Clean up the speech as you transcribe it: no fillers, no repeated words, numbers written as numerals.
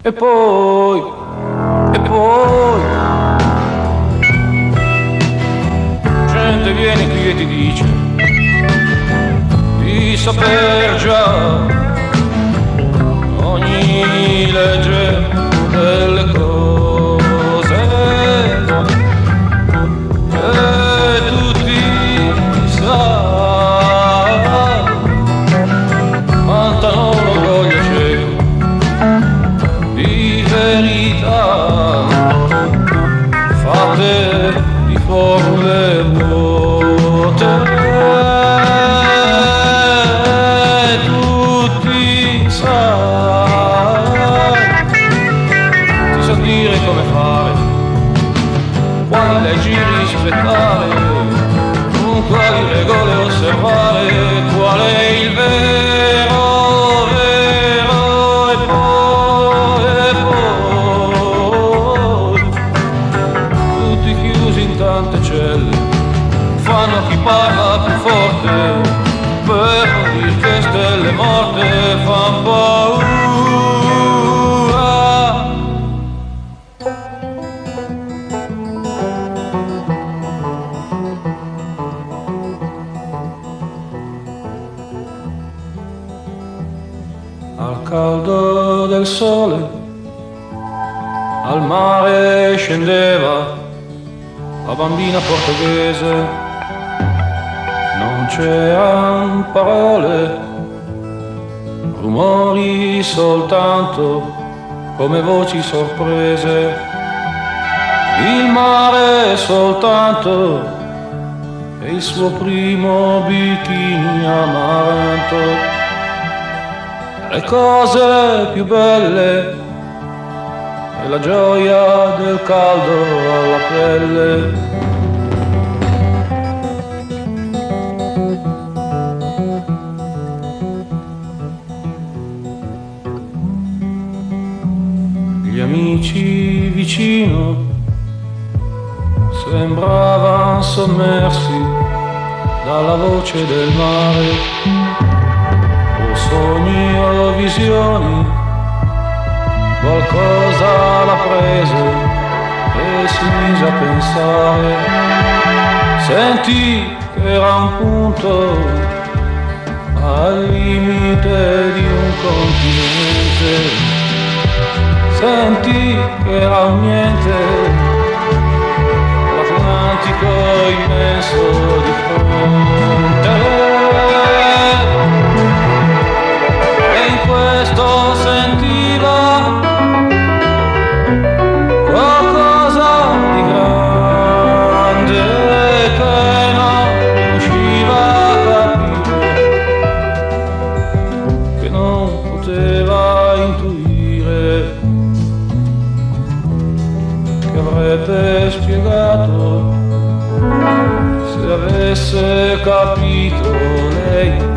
E poi, gente viene qui e ti dice di saper già ogni legge delle cose e tutti sanno, vantano l'orgoglio cieco di verità fatte di formule vuote. Tutti sai, ti so dire come fare, quali leggi rispettare, con quali regole osservare, qual è il vero, e poi tutti chiusi in tante celle, fanno chi parla più forte, per non dir che stelle morte fan paura. Al caldo del sole, al mare scendeva la bambina portoghese, non c'erano parole, rumori soltanto come voci sorprese, il mare soltanto e il suo primo bikini amaranto, le cose più belle e la gioia del caldo alla pelle. Gli amici vicino sembravano sommersi dalla voce del mare, o sogni o visioni, qualcosa l'ha preso e si mise a pensare, sentì che era un punto al limite di un continente, sentì che era un niente, l'Atlantico immenso di fronte, e in questo sentiva qualcosa di grande che non riusciva a capire, che non poteva intuire, che avrebbe spiegato se avesse capito lei.